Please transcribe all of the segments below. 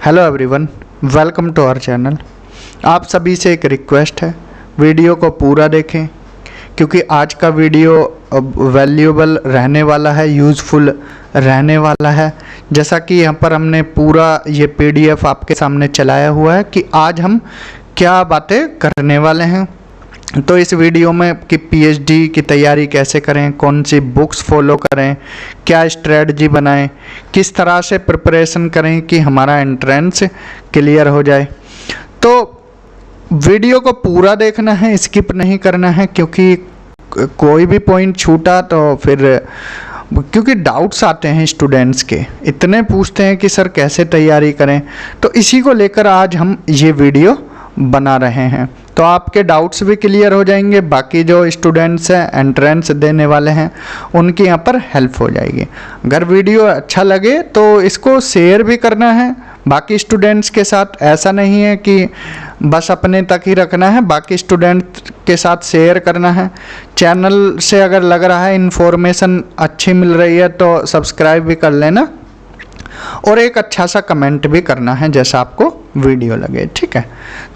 Hello everyone, welcome to our channel. आप सभी से एक रिक्वेस्ट है, वीडियो को पूरा देखें क्योंकि आज का वीडियो वैल्यूएबल रहने वाला है, यूज़फुल रहने वाला है। जैसा कि यहाँ पर हमने पूरा ये पीडीएफ आपके सामने चलाया हुआ है कि आज हम क्या बातें करने वाले हैं। तो इस वीडियो में कि पीएचडी की तैयारी कैसे करें, कौन सी बुक्स फॉलो करें, क्या स्ट्रेटजी बनाएं, किस तरह से प्रिपरेशन करें कि हमारा एंट्रेंस क्लियर हो जाए। तो वीडियो को पूरा देखना है, स्किप नहीं करना है क्योंकि कोई भी पॉइंट छूटा तो फिर क्योंकि डाउट्स आते हैं स्टूडेंट्स के, इतने पूछते हैं कि सर कैसे तैयारी करें। तो इसी को लेकर आज हम ये वीडियो बना रहे हैं, तो आपके डाउट्स भी क्लियर हो जाएंगे। बाकी जो स्टूडेंट्स हैं एंट्रेंस देने वाले हैं उनकी यहाँ पर हेल्प हो जाएगी। अगर वीडियो अच्छा लगे तो इसको शेयर भी करना है बाकी स्टूडेंट्स के साथ। ऐसा नहीं है कि बस अपने तक ही रखना है, बाकी स्टूडेंट के साथ शेयर करना है। चैनल से अगर लग रहा है इन्फॉर्मेशन अच्छी मिल रही है तो सब्सक्राइब भी कर लेना और एक अच्छा सा कमेंट भी करना है जैसा आपको वीडियो लगे, ठीक है।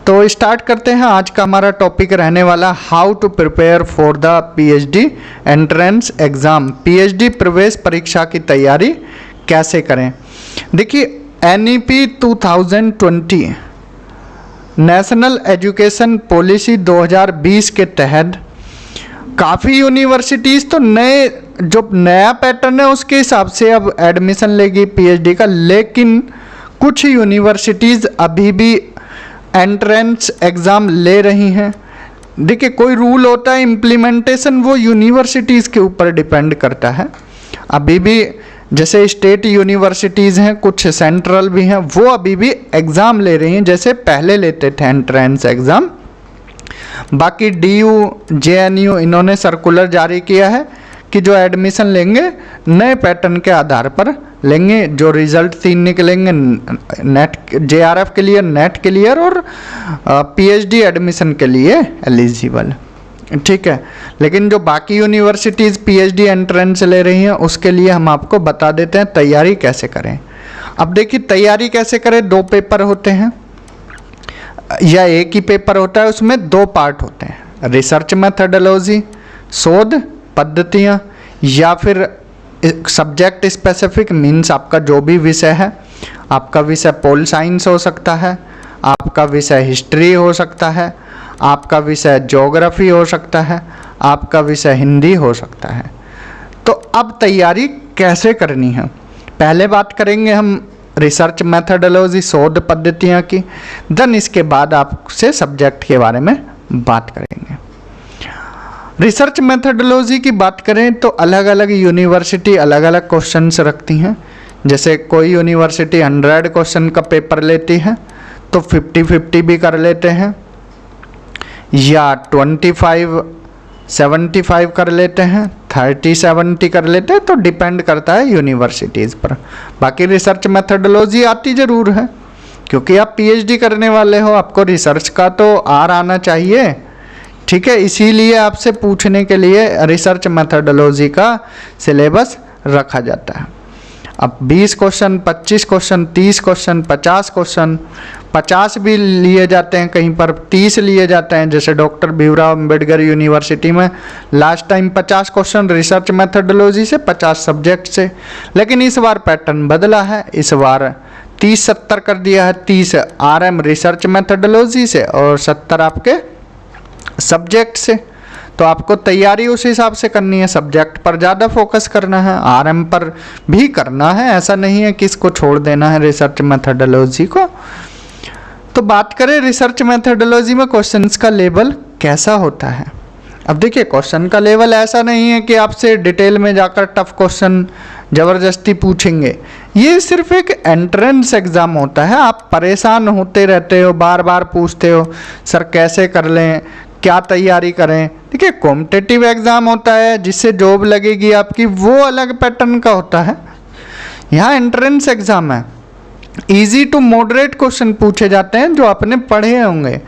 तो स्टार्ट करते हैं। आज का हमारा टॉपिक रहने वाला how to prepare for the PhD entrance exam. PhD प्रवेश परीक्षा की तैयारी कैसे करें। देखिए एनईपी 2020 नेशनल एजुकेशन पॉलिसी 2020 के तहत काफ़ी यूनिवर्सिटीज़ तो नया पैटर्न है उसके हिसाब से अब एडमिशन लेगी पीएचडी का, लेकिन कुछ यूनिवर्सिटीज़ अभी भी एंट्रेंस एग्ज़ाम ले रही हैं। देखिए कोई रूल होता है, इम्प्लीमेंटेशन वो यूनिवर्सिटीज़ के ऊपर डिपेंड करता है। अभी भी जैसे स्टेट यूनिवर्सिटीज़ हैं, कुछ सेंट्रल भी हैं, वो अभी भी एग्ज़ाम ले रही हैं जैसे पहले लेते थे एंट्रेंस एग्ज़ाम। बाकी डीयू जेएनयू इन्होंने सर्कुलर जारी किया है कि जो एडमिशन लेंगे नए पैटर्न के आधार पर लेंगे। जो रिज़ल्ट 3 निकलेंगे नेट जेआरएफ के लिए नेट क्लियर और पीएचडी एडमिशन के लिए एलिजिबल, ठीक है। लेकिन जो बाकी यूनिवर्सिटीज़ पीएचडी एंट्रेंस ले रही हैं उसके लिए हम आपको बता देते हैं तैयारी कैसे करें। अब देखिए तैयारी कैसे करें, 2 पेपर होते हैं या एक ही पेपर होता है, उसमें 2 पार्ट होते हैं। रिसर्च मेथडोलॉजी शोध पद्धतियाँ, या फिर सब्जेक्ट स्पेसिफिक मीन्स आपका जो भी विषय है। आपका विषय पोल साइंस हो सकता है, आपका विषय हिस्ट्री हो सकता है, आपका विषय ज्योग्राफी हो सकता है, आपका विषय हिंदी हो सकता है। तो अब तैयारी कैसे करनी है, पहले बात करेंगे हम रिसर्च मेथडोलॉजी शोध पद्धतियाँ की, देन इसके बाद आपसे सब्जेक्ट के बारे में बात करेंगे। रिसर्च मेथडोलॉजी की बात करें तो अलग अलग यूनिवर्सिटी अलग अलग क्वेश्चंस रखती हैं। जैसे कोई यूनिवर्सिटी 100 क्वेश्चन का पेपर लेती है तो 50-50 भी कर लेते हैं, या 25-75 कर लेते हैं, 30-70 कर लेते हैं, तो डिपेंड करता है यूनिवर्सिटीज़ पर। बाकी रिसर्च मेथडोलॉजी आती ज़रूर है क्योंकि आप पीएचडी करने वाले हो, आपको रिसर्च का तो आना चाहिए, ठीक है। इसीलिए आपसे पूछने के लिए रिसर्च मेथडोलॉजी का सिलेबस रखा जाता है। अब 20 क्वेश्चन, 25 क्वेश्चन, 30 क्वेश्चन, 50 क्वेश्चन, 50 भी लिए जाते हैं, कहीं पर 30 लिए जाते हैं। जैसे डॉक्टर भीमराव अंबेडकर यूनिवर्सिटी में last time 50 question research methodology से, 50 सब्जेक्ट से। लेकिन इस बार पैटर्न बदला है, इस बार 30-70 कर दिया है। 30 आरएम रिसर्च मेथडोलॉजी से और 70 आपके सब्जेक्ट से। तो आपको तैयारी उस हिसाब से करनी है, सब्जेक्ट पर ज़्यादा फोकस करना है, आरएम पर भी करना है, ऐसा नहीं है कि इसको छोड़ देना है रिसर्च मेथडोलॉजी को। तो बात करें रिसर्च मेथडोलॉजी में क्वेश्चंस का लेवल कैसा होता है। अब देखिए क्वेश्चन का लेवल ऐसा नहीं है कि आपसे डिटेल में जाकर टफ क्वेश्चन ज़बरदस्ती पूछेंगे। ये सिर्फ एक एंट्रेंस एग्ज़ाम होता है, आप परेशान होते रहते हो, बार बार पूछते हो सर कैसे कर लें, क्या तैयारी करें। देखिए कॉम्पिटिटिव एग्ज़ाम होता है जिससे जॉब लगेगी आपकी, वो अलग पैटर्न का होता है। यहाँ एंट्रेंस एग्ज़ाम है, इजी टू मॉडरेट क्वेश्चन पूछे जाते हैं जो आपने पढ़े होंगे,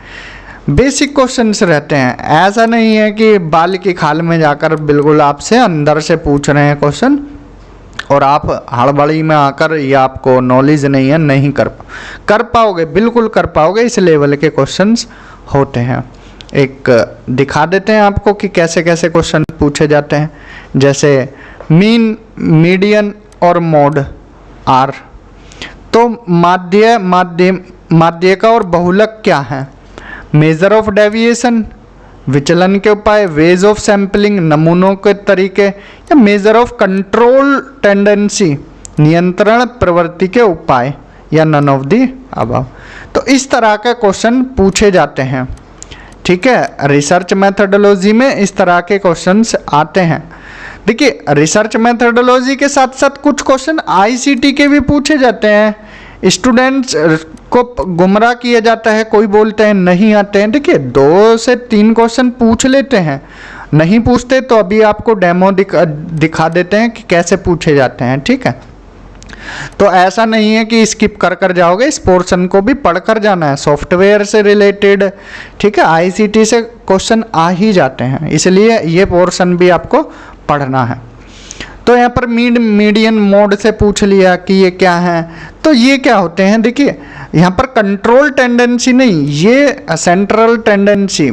बेसिक क्वेश्चंस रहते हैं। ऐसा नहीं है कि बाल की खाल में जाकर बिल्कुल आपसे अंदर से पूछ रहे हैं क्वेश्चन, और आप हड़बड़ी में आकर ये आपको नॉलेज नहीं है, नहीं कर पाओगे, बिल्कुल कर पाओगे। इस लेवल के क्वेश्चंस होते हैं। एक दिखा देते हैं आपको कि कैसे कैसे क्वेश्चन पूछे जाते हैं। जैसे मीन, मीडियन और मोड आर। तो माध्यिका और बहुलक क्या है? मेजर ऑफ डेविएशन, विचलन के उपाय, वेज ऑफ सैम्पलिंग, नमूनों के तरीके, या मेजर ऑफ कंट्रोल टेंडेंसी, नियंत्रण प्रवृत्ति के उपाय, या नन ऑफ दी अबव। तो इस तरह के क्वेश्चन पूछे जाते हैं। ठीक है, रिसर्च मेथडोलॉजी में इस तरह के क्वेश्चंस आते हैं। देखिए, रिसर्च मेथडोलॉजी के साथ साथ कुछ क्वेश्चन आईसीटी के भी पूछे जाते हैं। स्टूडेंट्स को गुमराह किया जाता है, कोई बोलते हैं नहीं आते हैं। देखिए, 2 से 3 क्वेश्चन पूछ लेते हैं, नहीं पूछते तो अभी आपको डेमो दिखा देते हैं कि कैसे पूछे जाते हैं। ठीक है, तो ऐसा नहीं है कि स्किप कर जाओगे, इस पोर्शन को भी पढ़ कर जाना है। सॉफ्टवेयर से रिलेटेड, ठीक है, आईसीटी से क्वेश्चन आ ही जाते हैं, इसलिए ये पोर्शन भी आपको पढ़ना है। तो यहाँ पर मीडियन मोड से पूछ लिया कि ये क्या है। तो ये क्या होते हैं? देखिए, यहाँ पर कंट्रोल टेंडेंसी नहीं, ये सेंट्रल टेंडेंसी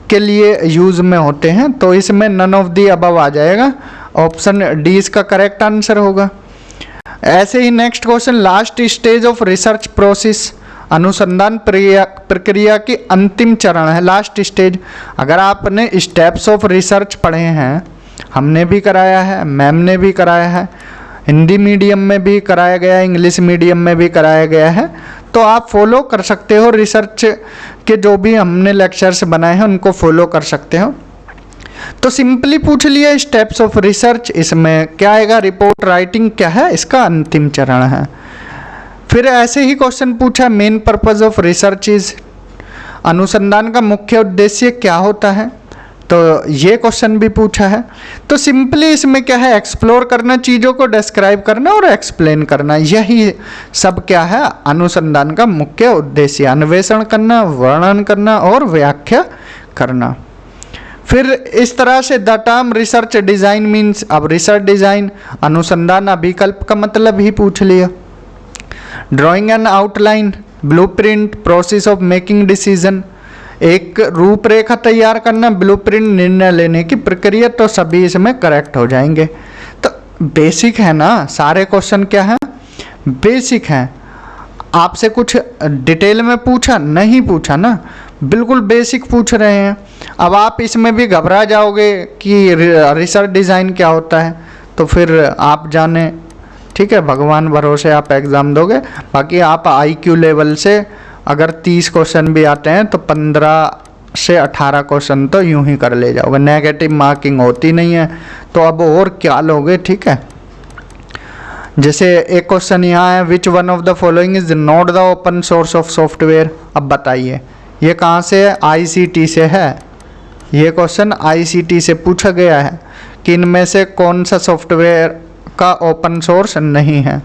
के लिए यूज़ में होते हैं। तो इसमें नन ऑफ दी अबव आ जाएगा, ऑप्शन डी इसका करेक्ट आंसर होगा। ऐसे ही next question, last stage of research process, अनुसंधान प्रक्रिया की अंतिम चरण है, लास्ट स्टेज। अगर आपने स्टेप्स ऑफ रिसर्च पढ़े हैं, हमने भी कराया है, मैम ने भी कराया है, हिंदी मीडियम में भी कराया गया है, इंग्लिश मीडियम में भी कराया गया है, तो आप फॉलो कर सकते हो। रिसर्च के जो भी हमने लेक्चर्स बनाए हैं उनको फॉलो कर सकते हो। तो सिंपली पूछ लिया स्टेप्स ऑफ रिसर्च, इसमें क्या आएगा? रिपोर्ट राइटिंग क्या है? इसका अंतिम चरण है। फिर ऐसे ही क्वेश्चन पूछा, main purpose of research is, अनुसंधान का मुख्य उद्देश्य क्या होता है? तो ये क्वेश्चन भी पूछा है। तो सिंपली इसमें क्या है? एक्सप्लोर करना, चीज़ों को डिस्क्राइब करना और एक्सप्लेन करना, यही सब क्या है? अनुसंधान का मुख्य उद्देश्य, अन्वेषण करना, वर्णन करना और व्याख्या करना। फिर इस तरह से the term research design means, अब रिसर्च डिज़ाइन अनुसंधान अभिकल्प का मतलब ही पूछ लिया। Drawing and outline, blueprint, process of making decision, एक रूपरेखा तैयार करना, ब्लूप्रिंट, निर्णय लेने की प्रक्रिया, तो सभी इसमें करेक्ट हो जाएंगे। तो बेसिक है ना, सारे क्वेश्चन क्या है? बेसिक हैं। आपसे कुछ डिटेल में पूछा नहीं, पूछा ना, बिल्कुल बेसिक पूछ रहे हैं। अब आप इसमें भी घबरा जाओगे कि रिसर्च डिज़ाइन क्या होता है, तो फिर आप जाने, ठीक है, भगवान भरोसे आप एग्ज़ाम दोगे। बाकी आप आईक्यू लेवल से अगर 30 क्वेश्चन भी आते हैं तो 15 से 18 क्वेश्चन तो यूं ही कर ले जाओगे, नेगेटिव मार्किंग होती नहीं है, तो अब और क्या लोगे। ठीक है, जैसे एक क्वेश्चन यहाँ है, which one of the following is not the open source of software. अब बताइए ये कहाँ से है? आईसीटी से है। ये क्वेश्चन आईसीटी से पूछा गया है कि इनमें से कौन सा सॉफ्टवेयर का ओपन सोर्स नहीं है।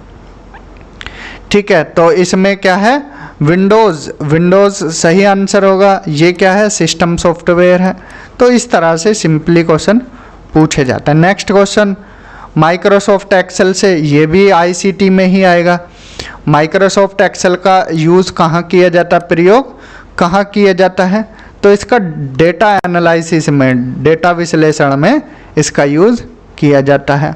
ठीक है, तो इसमें क्या है? विंडोज़ सही आंसर होगा। ये क्या है? सिस्टम सॉफ्टवेयर है। तो इस तरह से सिंपली क्वेश्चन पूछे जाते हैं। नेक्स्ट क्वेश्चन, माइक्रोसॉफ्ट एक्सेल से, ये भी आईसीटी में ही आएगा। माइक्रोसॉफ्ट एक्सेल का यूज़ कहाँ किया जाता है? प्रयोग कहाँ किया जाता है? तो इसका डेटा एनालिसिस में, डेटा विश्लेषण में इसका यूज़ किया जाता है।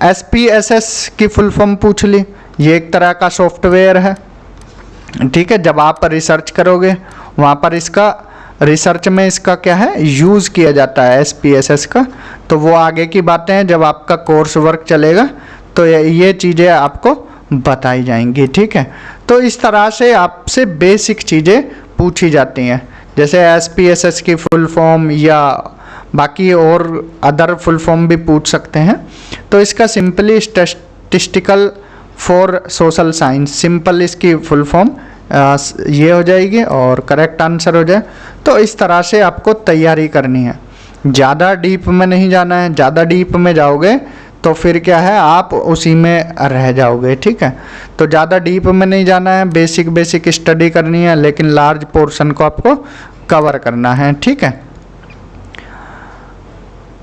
SPSS की फुल फॉर्म पूछ ली, ये एक तरह का सॉफ्टवेयर है। ठीक है, जब आप रिसर्च करोगे वहाँ पर इसका रिसर्च में इसका क्या है? यूज़ किया जाता है SPSS का। तो वो आगे की बातें हैं, जब आपका कोर्स वर्क चलेगा तो ये चीज़ें आपको बताई जाएंगी। ठीक है, तो इस तरह से आपसे बेसिक चीज़ें पूछी जाती हैं, जैसे SPSS की फुल फॉर्म या बाकी और अदर फुल फॉर्म भी पूछ सकते हैं। तो इसका simply statistical for social science, simple इसकी फुल फॉर्म ये हो जाएगी और करेक्ट आंसर हो जाए। तो इस तरह से आपको तैयारी करनी है, ज़्यादा डीप में नहीं जाना है। ज़्यादा डीप में जाओगे तो फिर क्या है? आप उसी में रह जाओगे। ठीक है, तो ज़्यादा डीप में नहीं जाना है, बेसिक स्टडी करनी है, लेकिन लार्ज पोर्शन को आपको कवर करना है। ठीक है,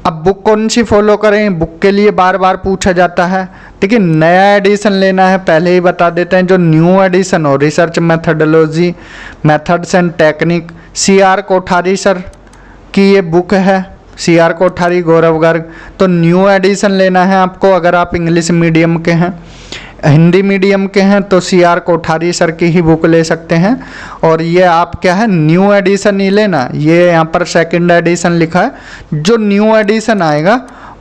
अब बुक कौन सी फॉलो करें, बुक के लिए बार बार पूछा जाता है। देखिए नया एडिशन लेना है, पहले ही बता देते हैं, जो न्यू एडिशन हो research methodology methods and technique, CR Kothari sir की ये बुक है, CR कोठारी गौरव गर्ग। तो न्यू एडिशन लेना है आपको, अगर आप इंग्लिश मीडियम के हैं। हिंदी मीडियम के हैं तो CR कोठारी सर की ही बुक ले सकते हैं। और ये आप क्या है, न्यू एडिशन ही लेना, ये यहाँ पर सेकंड एडिशन लिखा है। जो न्यू एडिशन आएगा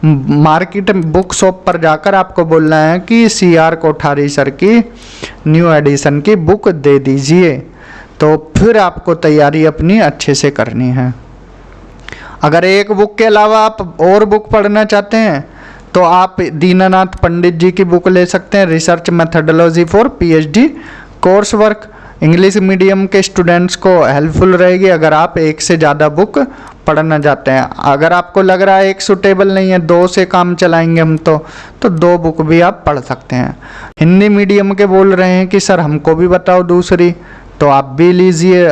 मार्केट बुक शॉप पर जाकर आपको बोलना है कि CR कोठारी सर की न्यू एडिशन की बुक दे दीजिए, तो फिर आपको तैयारी अपनी अच्छे से करनी है। अगर एक बुक के अलावा आप और बुक पढ़ना चाहते हैं तो आप दीनानाथ पंडित जी की बुक ले सकते हैं, research methodology for PhD course work. English medium के स्टूडेंट्स को हेल्पफुल रहेगी अगर आप एक से ज़्यादा बुक पढ़ना चाहते हैं। अगर आपको लग रहा है एक सूटेबल नहीं है, 2 से काम चलाएंगे हम तो 2 बुक भी आप पढ़ सकते हैं। हिंदी मीडियम के बोल रहे हैं कि सर हमको भी बताओ दूसरी, तो आप भी लीजिए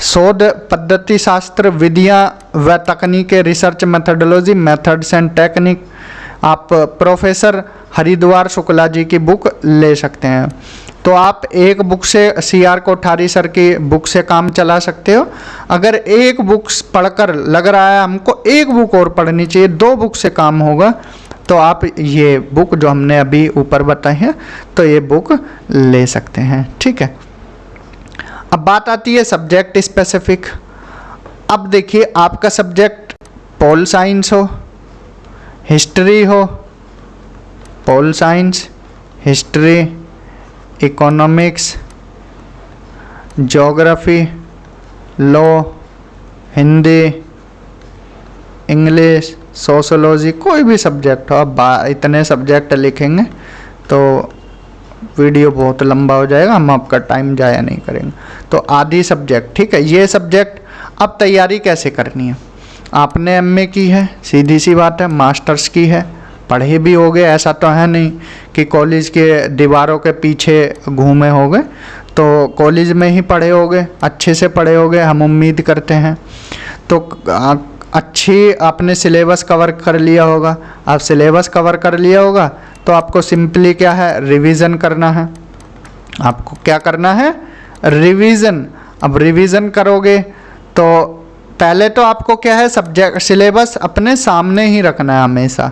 शोध पद्धति शास्त्र विधियाँ व तकनीकें, research methodology methods and technique. आप प्रोफेसर हरिद्वार शुक्ला जी की बुक ले सकते हैं। तो आप एक बुक से CR कोठारी सर की बुक से काम चला सकते हो। अगर एक बुक पढ़कर लग रहा है हमको एक बुक और पढ़नी चाहिए, 2 बुक से काम होगा, तो आप ये बुक जो हमने अभी ऊपर बताई है तो ये बुक ले सकते हैं। ठीक है, अब बात आती है सब्जेक्ट स्पेसिफिक। अब देखिए आपका सब्जेक्ट पोल साइंस हो, हिस्ट्री हो, pol science, history, economics, geography, law, Hindi, English, sociology, कोई भी सब्जेक्ट हो। अब इतने सब्जेक्ट लिखेंगे तो वीडियो बहुत लंबा हो जाएगा, हम आपका टाइम ज़ाया नहीं करेंगे। तो आधी सब्जेक्ट, ठीक है, ये सब्जेक्ट। अब तैयारी कैसे करनी है, आपने MA की है, सीधी सी बात है, मास्टर्स की है, पढ़े भी हो गए, ऐसा तो है नहीं कि कॉलेज के दीवारों के पीछे घूमे हो गए, तो कॉलेज में ही पढ़े हो गए, अच्छे से पढ़े हो गए, हम उम्मीद करते हैं। तो अच्छी आपने सिलेबस कवर कर लिया होगा। आप सिलेबस कवर कर लिया होगा तो आपको सिंपली क्या है, रिवीजन करना है। आपको क्या करना है, रिवीजन। अब रिवीजन करोगे तो पहले तो आपको क्या है, सब्जेक्ट सिलेबस अपने सामने ही रखना है हमेशा।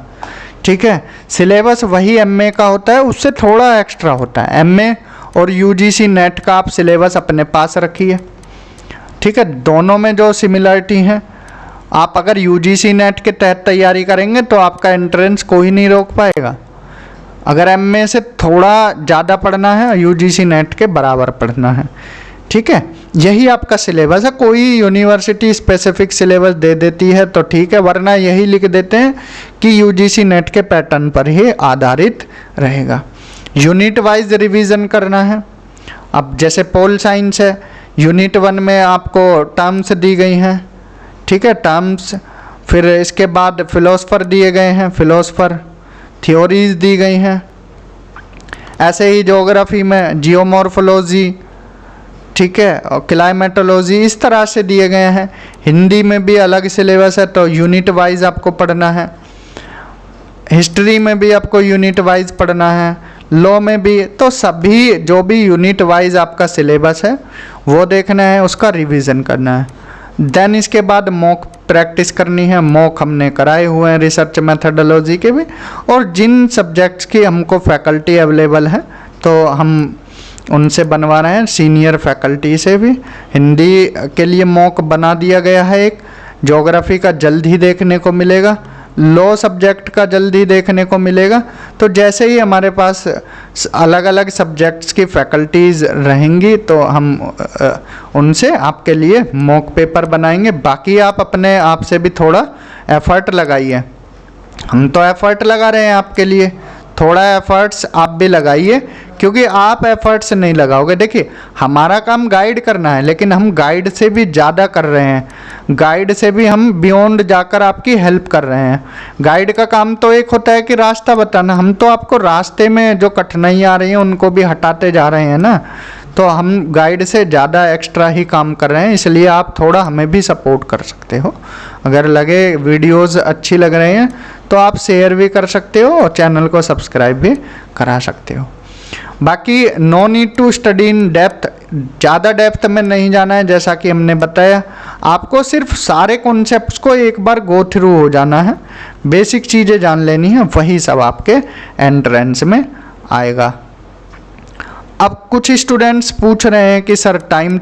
ठीक है, सिलेबस वही MA का होता है, उससे थोड़ा एक्स्ट्रा होता है। MA और UGC नेट का आप सिलेबस अपने पास रखिए। ठीक है, दोनों में जो सिमिलरिटी है, आप अगर UGC नेट के तहत तैयारी करेंगे तो आपका एंट्रेंस कोई नहीं रोक पाएगा। अगर MA से थोड़ा ज़्यादा पढ़ना है, UGC नेट के बराबर पढ़ना है। ठीक है, यही आपका सिलेबस है। कोई यूनिवर्सिटी स्पेसिफिक सिलेबस दे देती है तो ठीक है, वरना यही लिख देते हैं कि UGC नेट के पैटर्न पर ही आधारित रहेगा। यूनिट वाइज रिवीजन करना है। अब जैसे पोल साइंस है, यूनिट 1 में आपको टर्म्स दी गई हैं, ठीक है, टर्म्स। फिर इसके बाद फिलोसफर दिए गए हैं, फिलोसफर, थ्योरीज दी गई हैं। ऐसे ही ज्योग्राफी में जियोमॉर्फोलॉजी, ठीक है, और क्लाइमेटोलॉजी, इस तरह से दिए गए हैं। हिंदी में भी अलग सिलेबस है तो यूनिट वाइज आपको पढ़ना है। हिस्ट्री में भी आपको यूनिट वाइज पढ़ना है, लॉ में भी। तो सभी जो भी यूनिट वाइज आपका सिलेबस है वो देखना है, उसका रिवीजन करना है। देन इसके बाद मॉक प्रैक्टिस करनी है। मॉक हमने कराए हुए हैं रिसर्च मेथडोलॉजी के भी, और जिन सब्जेक्ट्स की हमको फैकल्टी अवेलेबल है तो हम उनसे बनवा रहे हैं, सीनियर फैकल्टी से भी। हिंदी के लिए मॉक बना दिया गया है एक, ज्योग्राफी का जल्द ही देखने को मिलेगा, लॉ सब्जेक्ट का जल्द ही देखने को मिलेगा। तो जैसे ही हमारे पास अलग अलग सब्जेक्ट्स की फैकल्टीज़ रहेंगी तो हम उनसे आपके लिए मॉक पेपर बनाएंगे। बाकी आप अपने आप से भी थोड़ा एफर्ट लगाइए। हम तो एफर्ट लगा रहे हैं आपके लिए, थोड़ा एफर्ट्स आप भी लगाइए, क्योंकि आप एफर्ट्स नहीं लगाओगे। देखिए हमारा काम गाइड करना है, लेकिन हम गाइड से भी ज़्यादा कर रहे हैं। गाइड से भी हम बियॉन्ड जाकर आपकी हेल्प कर रहे हैं। गाइड का काम तो एक होता है कि रास्ता बताना, हम तो आपको रास्ते में जो कठिनाइयाँ आ रही हैं उनको भी हटाते जा रहे हैं ना। तो हम गाइड से ज़्यादा एक्स्ट्रा ही काम कर रहे हैं, इसलिए आप थोड़ा हमें भी सपोर्ट कर सकते हो। अगर लगे वीडियोस अच्छी लग रही हैं तो आप शेयर भी कर सकते हो और चैनल को सब्सक्राइब भी करा सकते हो। बाकी no need to study in depth, ज़्यादा डेप्थ में नहीं जाना है। जैसा कि हमने बताया, आपको सिर्फ सारे कॉन्सेप्ट्स को एक बार गो थ्रू हो जाना है, बेसिक चीज़ें जान लेनी है, वही सब आपके एंट्रेंस में आएगा। अब कुछ स्टूडेंट्स पूछ रहे हैं कि सर टाइम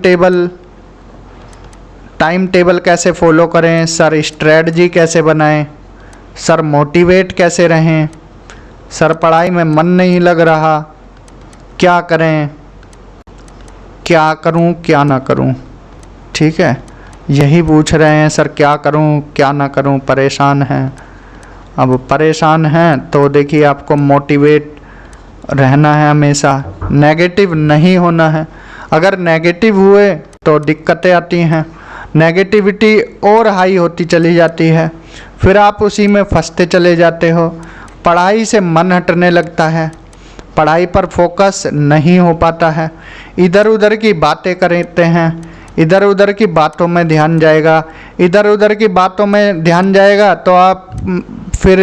टेबल कैसे फॉलो करें, सर स्ट्रेटजी कैसे बनाएं, सर मोटिवेट कैसे रहें, सर पढ़ाई में मन नहीं लग रहा, क्या करें, क्या करूं क्या ना करूं। ठीक है, यही पूछ रहे हैं सर क्या करूं क्या ना करूं, परेशान हैं। अब परेशान हैं तो देखिए, आपको मोटिवेट रहना है, हमेशा नेगेटिव नहीं होना है। अगर नेगेटिव हुए तो दिक्कतें आती हैं, नेगेटिविटी और हाई होती चली जाती है, फिर आप उसी में फंसते चले जाते हो, पढ़ाई से मन हटने लगता है, पढ़ाई पर फोकस नहीं हो पाता है, इधर उधर की बातें करते हैं, इधर उधर की बातों में ध्यान जाएगा, इधर उधर की बातों में ध्यान जाएगा तो आप फिर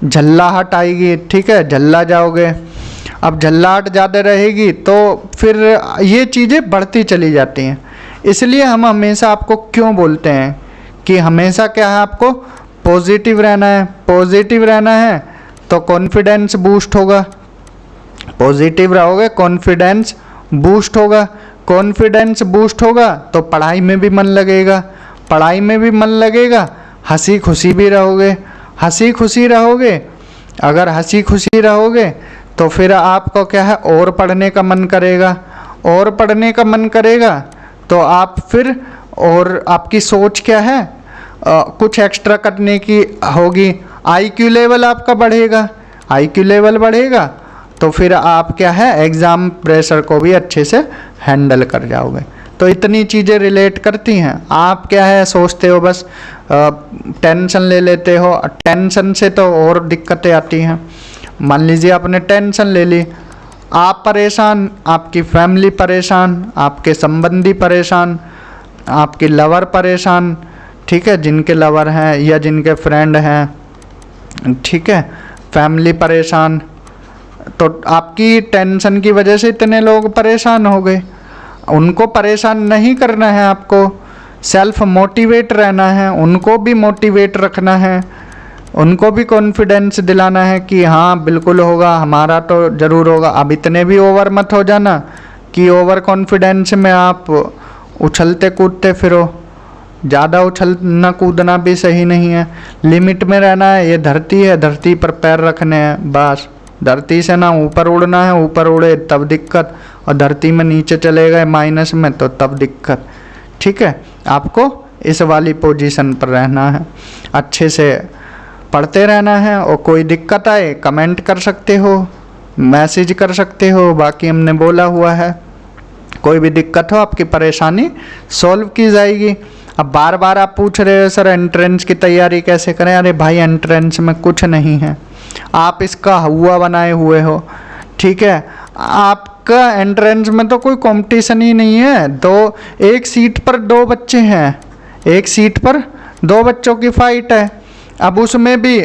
झल्लाहट आएगी। ठीक है, झल्ला जाओगे। अब झल्लाहट ज़्यादा रहेगी तो फिर ये चीज़ें बढ़ती चली जाती हैं। इसलिए हम हमेशा आपको क्यों बोलते हैं कि हमेशा क्या है, आपको पॉजिटिव रहना है। पॉजिटिव रहना है तो कॉन्फिडेंस बूस्ट होगा, पॉजिटिव रहोगे कॉन्फिडेंस बूस्ट होगा, कॉन्फिडेंस बूस्ट होगा तो पढ़ाई में भी मन लगेगा, पढ़ाई में भी मन लगेगा, हंसी खुशी भी रहोगे, हंसी खुशी रहोगे। अगर हंसी खुशी रहोगे तो फिर आपको क्या है, और पढ़ने का मन करेगा, और पढ़ने का मन करेगा तो आप फिर, और आपकी सोच क्या है, कुछ एक्स्ट्रा करने की होगी, आईक्यू लेवल आपका बढ़ेगा, आईक्यू लेवल बढ़ेगा तो फिर आप क्या है, एग्ज़ाम प्रेशर को भी अच्छे से हैंडल कर जाओगे। तो इतनी चीज़ें रिलेट करती हैं। आप क्या है, सोचते हो बस टेंशन ले लेते हो, टेंशन से तो और दिक्कतें आती हैं। मान लीजिए आपने टेंशन ले ली, आप परेशान, आपकी फैमिली परेशान, आपके संबंधी परेशान, आपकी लवर परेशान। ठीक है, जिनके लवर हैं या जिनके फ्रेंड हैं, ठीक है, फैमिली परेशान, तो आपकी टेंशन की वजह से इतने लोग परेशान हो गए। उनको परेशान नहीं करना है, आपको सेल्फ मोटिवेट रहना है, उनको भी मोटिवेट रखना है, उनको भी कॉन्फिडेंस दिलाना है कि हाँ बिल्कुल होगा, हमारा तो ज़रूर होगा। अब इतने भी ओवर मत हो जाना कि ओवर कॉन्फिडेंस में आप उछलते कूदते फिरो। ज़्यादा उछलना कूदना भी सही नहीं है, लिमिट में रहना है। ये धरती है, धरती पर पैर रखने हैं बस। धरती से ना ऊपर उड़ना है, ऊपर उड़े तब दिक्कत, और धरती में नीचे चले गए माइनस में तो तब दिक्कत। ठीक है, आपको इस वाली पोजीशन पर रहना है, अच्छे से पढ़ते रहना है। और कोई दिक्कत आए कमेंट कर सकते हो, मैसेज कर सकते हो, बाकी हमने बोला हुआ है। कोई भी दिक्कत हो, आपकी परेशानी सॉल्व की जाएगी। अब बार बार आप पूछ रहे हो सर एंट्रेंस की तैयारी कैसे करें। अरे भाई, एंट्रेंस में कुछ नहीं है, आप इसका हुआ बनाए हुए हो। ठीक है, आपका एंट्रेंस में तो कोई कंपटीशन ही नहीं है। एक सीट पर 2 बच्चे हैं, एक सीट पर 2 बच्चों की फाइट है। अब उसमें भी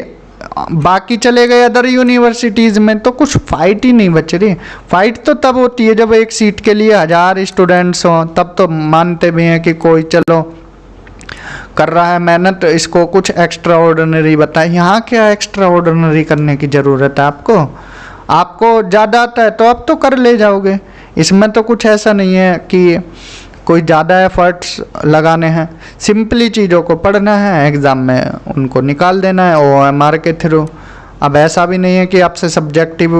बाकी चले गए अदर यूनिवर्सिटीज़ में तो कुछ फाइट ही नहीं बच रही। फाइट तो तब होती है जब एक सीट के लिए 1000 स्टूडेंट्स हों, तब तो मानते भी हैं कि कोई चलो कर रहा है मेहनत, इसको कुछ एक्स्ट्रा ऑर्डिनरी बताए। यहाँ क्या एक्स्ट्रा ऑर्डिनरी करने की ज़रूरत है आपको ज़्यादा आता है तो आप तो कर ले जाओगे। इसमें तो कुछ ऐसा नहीं है कि कोई ज़्यादा एफर्ट्स लगाने हैं, सिंपली चीज़ों को पढ़ना है, एग्ज़ाम में उनको निकाल देना है OMR के थ्रू। अब ऐसा भी नहीं है कि आपसे सब्जेक्टिव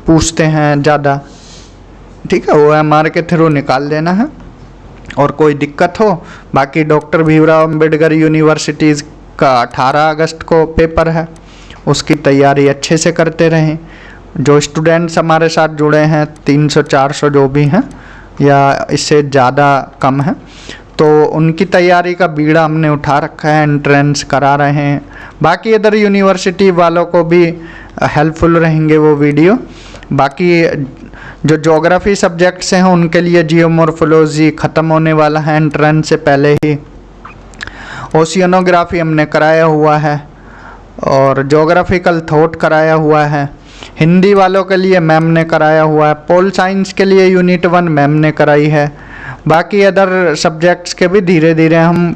पूछते हैं ज़्यादा, ठीक है, OMR के थ्रू निकाल देना है। और कोई दिक्कत हो, बाकी डॉक्टर भीमराव अम्बेडकर यूनिवर्सिटीज़ का 18 अगस्त को पेपर है, उसकी तैयारी अच्छे से करते रहें। जो स्टूडेंट्स हमारे साथ जुड़े हैं 300-400 जो भी हैं या इससे ज़्यादा कम है, तो उनकी तैयारी का बीड़ा हमने उठा रखा है, एंट्रेंस करा रहे हैं। बाकी अदर यूनिवर्सिटी वालों को भी हेल्पफुल रहेंगे वो वीडियो। बाकी जो ज्योग्राफी सब्जेक्ट्स हैं उनके लिए जियोमॉर्फोलॉजी ख़त्म होने वाला है एंट्रेंस से पहले ही। ओशियनोग्राफी हमने कराया हुआ है और ज्योग्राफिकल थॉट कराया हुआ है। हिंदी वालों के लिए मैम ने कराया हुआ है। पोल साइंस के लिए यूनिट 1 मैम ने कराई है। बाकी अदर सब्जेक्ट्स के भी धीरे धीरे हम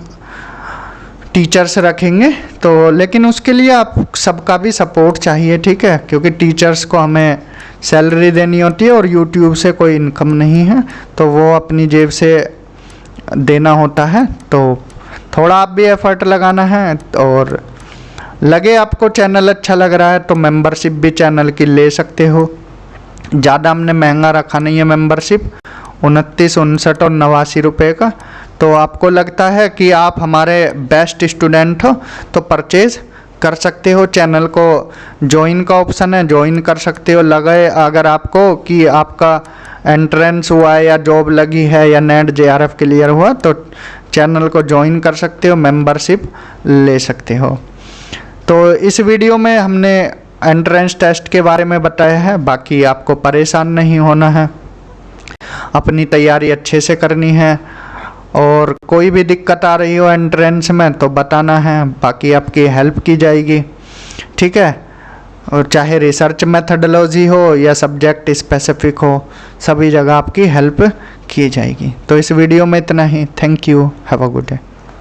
टीचर्स रखेंगे, तो लेकिन उसके लिए आप सबका भी सपोर्ट चाहिए, ठीक है, क्योंकि टीचर्स को हमें सैलरी देनी होती है और यूट्यूब से कोई इनकम नहीं है, तो वो अपनी जेब से देना होता है। तो थोड़ा आप भी एफर्ट लगाना है, और लगे आपको चैनल अच्छा लग रहा है तो मेंबरशिप भी चैनल की ले सकते हो। ज़्यादा हमने महंगा रखा नहीं है मेंबरशिप, 29, 59 और 89 रुपये का। तो आपको लगता है कि आप हमारे बेस्ट स्टूडेंट हो तो परचेज़ कर सकते हो। चैनल को ज्वाइन का ऑप्शन है, ज्वाइन कर सकते हो। लगे अगर आपको कि आपका एंट्रेंस हुआ है या जॉब लगी है या नेट JRF क्लियर हुआ तो चैनल को ज्वाइन कर सकते हो, मेंबरशिप ले सकते हो। तो इस वीडियो में हमने एंट्रेंस टेस्ट के बारे में बताया है। बाकी आपको परेशान नहीं होना है, अपनी तैयारी अच्छे से करनी है, और कोई भी दिक्कत आ रही हो एंट्रेंस में तो बताना है, बाकी आपकी हेल्प की जाएगी, ठीक है। और चाहे रिसर्च मेथडोलॉजी हो या सब्जेक्ट स्पेसिफिक हो, सभी जगह आपकी हेल्प की जाएगी। तो इस वीडियो में इतना ही। Thank you, have a good day.